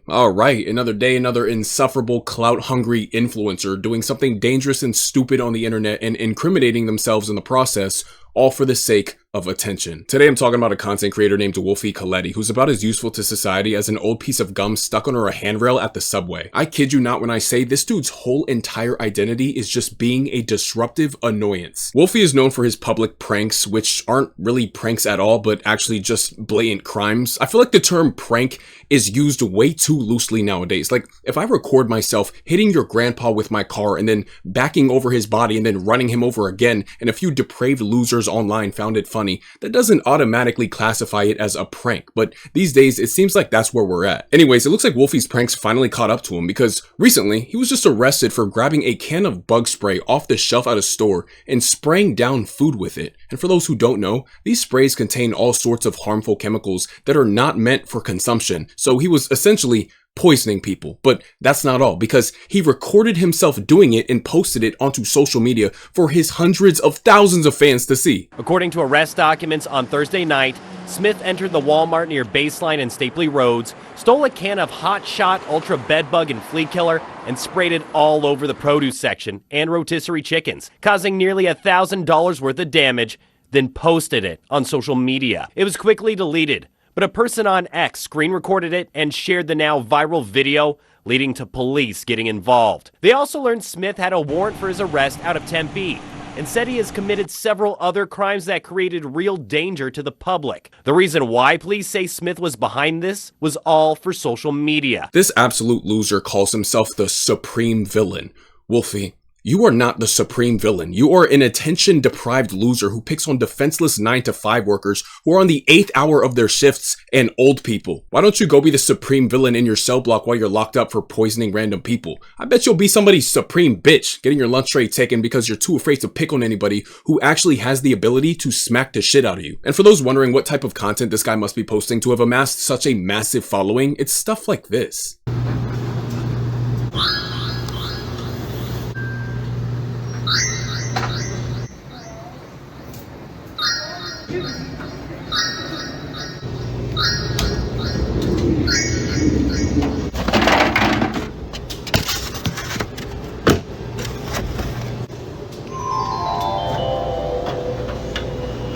Alright, another day, another insufferable, clout-hungry influencer doing something dangerous and stupid on the internet and incriminating themselves in the process, all for the sake of attention. Today I'm talking about a content creator named WolfieKlei, who's about as useful to society as an old piece of gum stuck under a handrail at the subway. I kid you not when I say this dude's whole entire identity is just being a disruptive annoyance. Wolfie is known for his public pranks, which aren't really pranks at all, but actually just blatant crimes. I feel like the term prank is used way too loosely nowadays. Like, if I record myself hitting your grandpa with my car and then backing over his body and then running him over again, and a few depraved losers online found it funny, that doesn't automatically classify it as a prank, but these days it seems like that's where we're at. Anyways, it looks like Wolfie's pranks finally caught up to him because recently he was just arrested for grabbing a can of bug spray off the shelf at a store and spraying down food with it. And for those who don't know, these sprays contain all sorts of harmful chemicals that are not meant for consumption. So he was essentially poisoning people. But that's not all, because he recorded himself doing it and posted it onto social media for his hundreds of thousands of fans to see. According to arrest documents on Thursday night, Smith entered the Walmart near Baseline and Stapley Roads, stole a can of Hot Shot Ultra Bedbug and Flea Killer, and sprayed it all over the produce section and rotisserie chickens, causing nearly $1,000 worth of damage, then posted it on social media. It was quickly deleted, but a person on X screen recorded it and shared the now viral video, leading to police getting involved. They also learned Smith had a warrant for his arrest out of Tempe and said he has committed several other crimes that created real danger to the public. The reason why police say Smith was behind this was all for social media. This absolute loser calls himself the supreme villain. Wolfie, you are not the supreme villain. You are an attention-deprived loser who picks on defenseless 9-to-5 workers who are on the 8th hour of their shifts and old people. Why don't you go be the supreme villain in your cell block while you're locked up for poisoning random people? I bet you'll be somebody's supreme bitch, getting your lunch tray taken because you're too afraid to pick on anybody who actually has the ability to smack the shit out of you. And for those wondering what type of content this guy must be posting to have amassed such a massive following, it's stuff like this.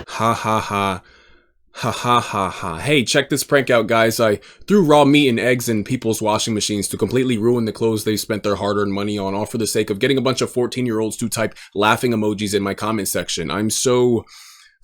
Ha ha ha. Ha ha ha ha. Hey, check this prank out, guys. I threw raw meat and eggs in people's washing machines to completely ruin the clothes they spent their hard-earned money on, all for the sake of getting a bunch of 14-year-olds to type laughing emojis in my comment section. I'm so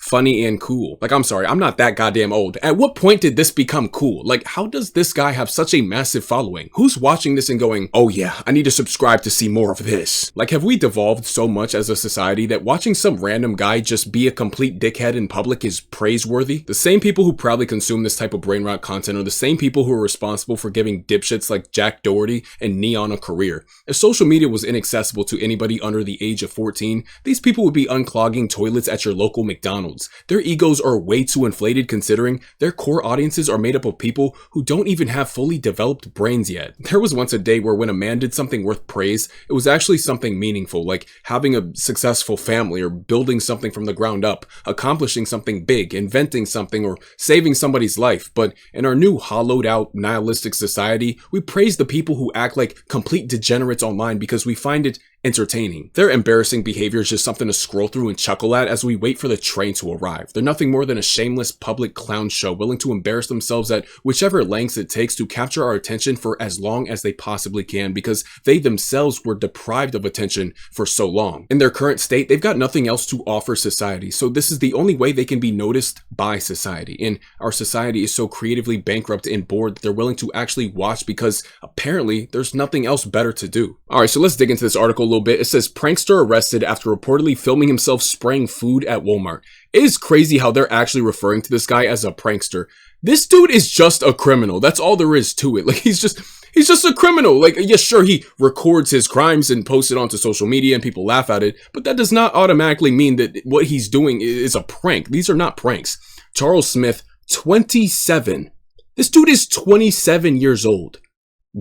funny and cool. Like, I'm sorry, I'm not that goddamn old. At what point did this become cool? Like, how does this guy have such a massive following? Who's watching this and going, oh yeah, I need to subscribe to see more of this? Like, have we devolved so much as a society that watching some random guy just be a complete dickhead in public is praiseworthy? The same people who proudly consume this type of brain rot content are the same people who are responsible for giving dipshits like Jack Doherty and Neon a career. If social media was inaccessible to anybody under the age of 14, these people would be unclogging toilets at your local McDonald's. Their egos are way too inflated considering their core audiences are made up of people who don't even have fully developed brains yet. There was once a day where when a man did something worth praise, it was actually something meaningful, like having a successful family or building something from the ground up, accomplishing something big, inventing something, or saving somebody's life. But in our new hollowed out nihilistic society, we praise the people who act like complete degenerates online because we find it entertaining. Their embarrassing behavior is just something to scroll through and chuckle at as we wait for the train to arrive. They're nothing more than a shameless public clown show willing to embarrass themselves at whichever lengths it takes to capture our attention for as long as they possibly can because they themselves were deprived of attention for so long. In their current state, they've got nothing else to offer society, so this is the only way they can be noticed by society. And our society is so creatively bankrupt and bored that they're willing to actually watch because apparently there's nothing else better to do. Alright, so let's dig into this article a little bit. It says prankster arrested after reportedly filming himself spraying food at Walmart. It is crazy how they're actually referring to this guy as a prankster. This dude is just a criminal. That's all there is to it. Like, he's just a criminal. Like, yeah, sure, he records his crimes and posts it onto social media and people laugh at it, but that does not automatically mean that what he's doing is a prank. These are not pranks. Charles Smith, 27. This dude is 27 years old.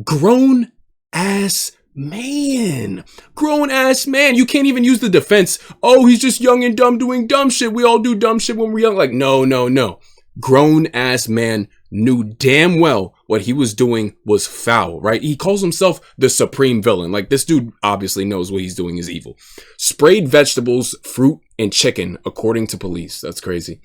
Grown ass man. Grown ass man. You can't even use the defense. Oh, he's just young and dumb doing dumb shit. We all do dumb shit when we're young. Like, no. grown-ass man knew damn well what he was doing was foul, right? He calls himself the supreme villain. Like, this dude obviously knows what he's doing is evil. Sprayed vegetables, fruit, and chicken, according to police. That's crazy.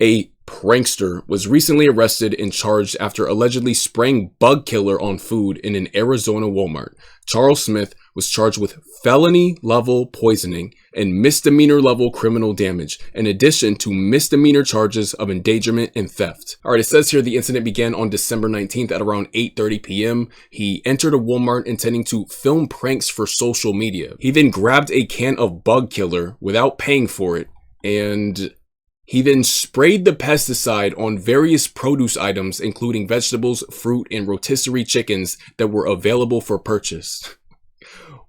A prankster was recently arrested and charged after allegedly spraying bug killer on food in an Arizona Walmart. Charles Smith was charged with felony level poisoning and misdemeanor level criminal damage, in addition to misdemeanor charges of endangerment and theft. All right, it says here the incident began on December 19th at around 8:30 p.m. He entered a Walmart intending to film pranks for social media. He then grabbed a can of bug killer without paying for it, and he then sprayed the pesticide on various produce items, including vegetables, fruit, and rotisserie chickens that were available for purchase.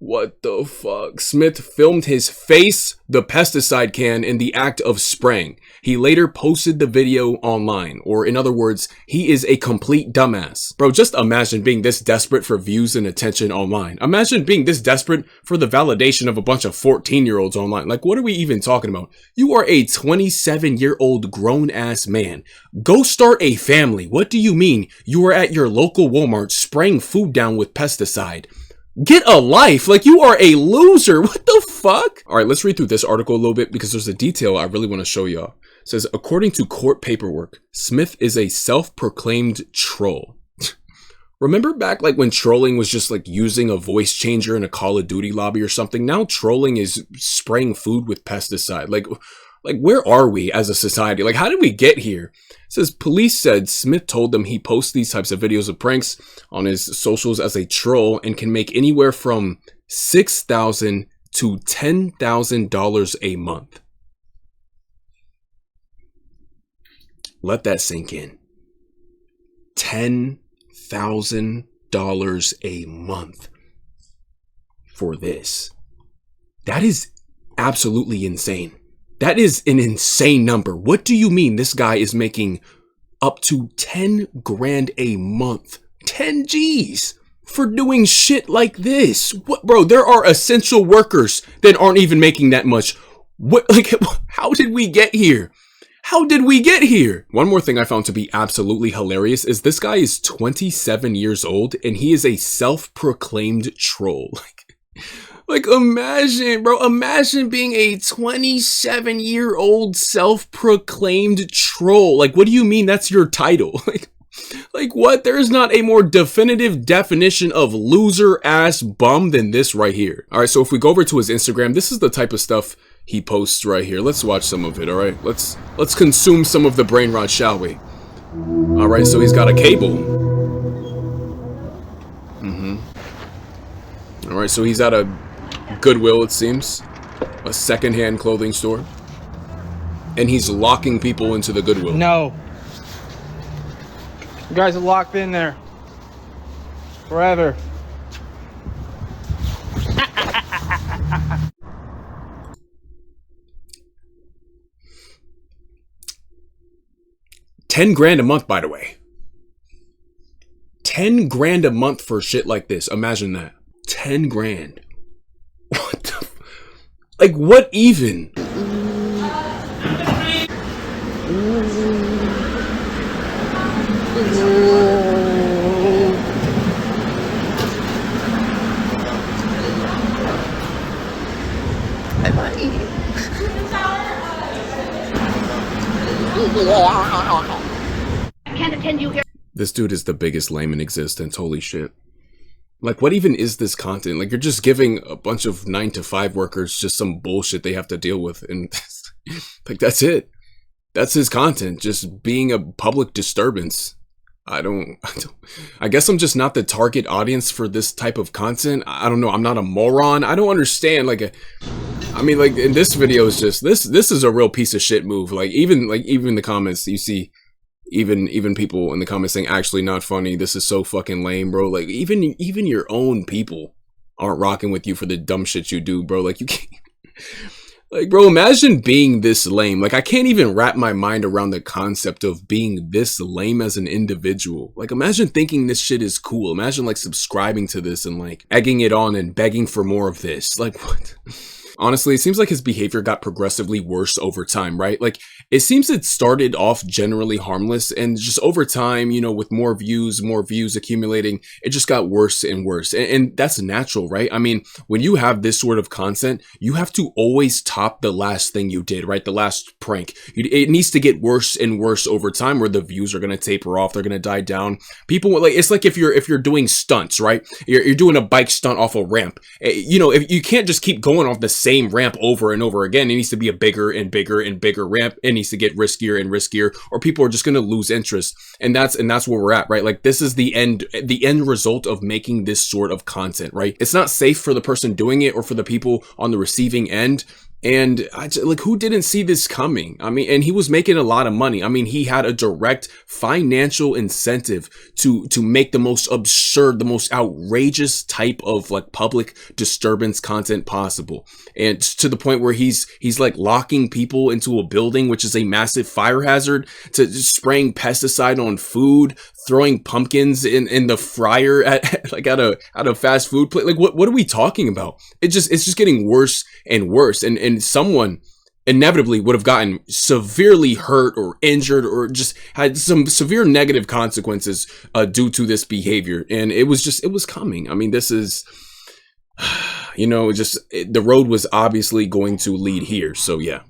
What the fuck? Smith filmed his face, the pesticide can, in the act of spraying. He later posted the video online, or in other words, he is a complete dumbass. Bro, just imagine being this desperate for views and attention online. Imagine being this desperate for the validation of a bunch of 14-year-olds online. Like, what are we even talking about? You are a 27-year-old grown-ass man. Go start a family. What do you mean you are at your local Walmart spraying food down with pesticide? Get a life. Like, you are a loser. What the fuck? All right, let's read through this article a little bit because there's a detail I really want to show y'all. It says, according to court paperwork, Smith is a self-proclaimed troll. Remember back like when trolling was just like using a voice changer in a Call of Duty lobby or something? Now trolling is spraying food with pesticide. Like where are we as a society? Like, how did we get here? It says police said Smith told them he posts these types of videos of pranks on his socials as a troll and can make anywhere from $6,000 to $10,000 a month. Let that sink in. $10,000 a month for this. That is absolutely insane. That is an insane number. What do you mean this guy is making up to 10 grand a month? 10 G's for doing shit like this. What, bro, there are essential workers that aren't even making that much. What, like, how did we get here? How did we get here? One more thing I found to be absolutely hilarious is this guy is 27 years old and he is a self-proclaimed troll. Like imagine, bro, imagine being a 27-year-old self-proclaimed troll. Like, what do you mean that's your title? Like what? There is not a more definitive definition of loser ass bum than this right here. All right, so if we go over to his Instagram, this is the type of stuff he posts right here. Let's watch some of it, all right? Let's consume some of the brain rot, shall we? All right, so he's got a cable. All right, so he's at a Goodwill, it seems, a secondhand clothing store, and he's locking people into the Goodwill. No. You guys are locked in there. Forever. $10,000 a month, by the way. 10 grand a month for shit like this. Imagine that. 10 grand. What the? Like, what even? I can't attend you here. This dude is the biggest lame in existence. Holy shit. Like, what even is this content? Like, you're just giving a bunch of 9-to-5 workers just some bullshit they have to deal with. And, like, that's it. That's his content. Just being a public disturbance. I guess I'm just not the target audience for this type of content. I don't know. I'm not a moron. I don't understand. Like, I mean, like, in this video is just, this is a real piece of shit move. Like, even in the comments, you see, even people in the comments saying, actually not funny. This is so fucking lame, bro. Like, even your own people aren't rocking with you for the dumb shit you do, bro. Like, you can't, like, bro, imagine being this lame. Like, I can't even wrap my mind around the concept of being this lame as an individual. Like, imagine thinking this shit is cool. Imagine, like, subscribing to this and, like, egging it on and begging for more of this. Like, what? Honestly, it seems like his behavior got progressively worse over time, right? Like, it seems it started off generally harmless, and just over time, you know, with more views accumulating, it just got worse and worse. And that's natural, right? I mean, when you have this sort of content, you have to always top the last thing you did, right? The last prank. It needs to get worse and worse over time, where the views are going to taper off, they're going to die down. People, like, it's like if you're doing stunts, right? You're doing a bike stunt off a ramp. You know, if you can't just keep going off the same ramp over and over again, it needs to be a bigger and bigger and bigger ramp. It needs to get riskier and riskier, or people are just going to lose interest. And that's where we're at, right? Like, this is the end result of making this sort of content, right? It's not safe for the person doing it or for the people on the receiving end. And like, who didn't see this coming? I mean, and he was making a lot of money. I mean, he had a direct financial incentive to make the most absurd, the most outrageous type of like public disturbance content possible. And to the point where he's like locking people into a building, which is a massive fire hazard, to spraying pesticide on food, throwing pumpkins in the fryer at a fast food place. Like, what are we talking about? It's just getting worse and worse. And someone inevitably would have gotten severely hurt or injured or just had some severe negative consequences due to this behavior. And it was coming. I mean, this is, you know, the road was obviously going to lead here. So yeah.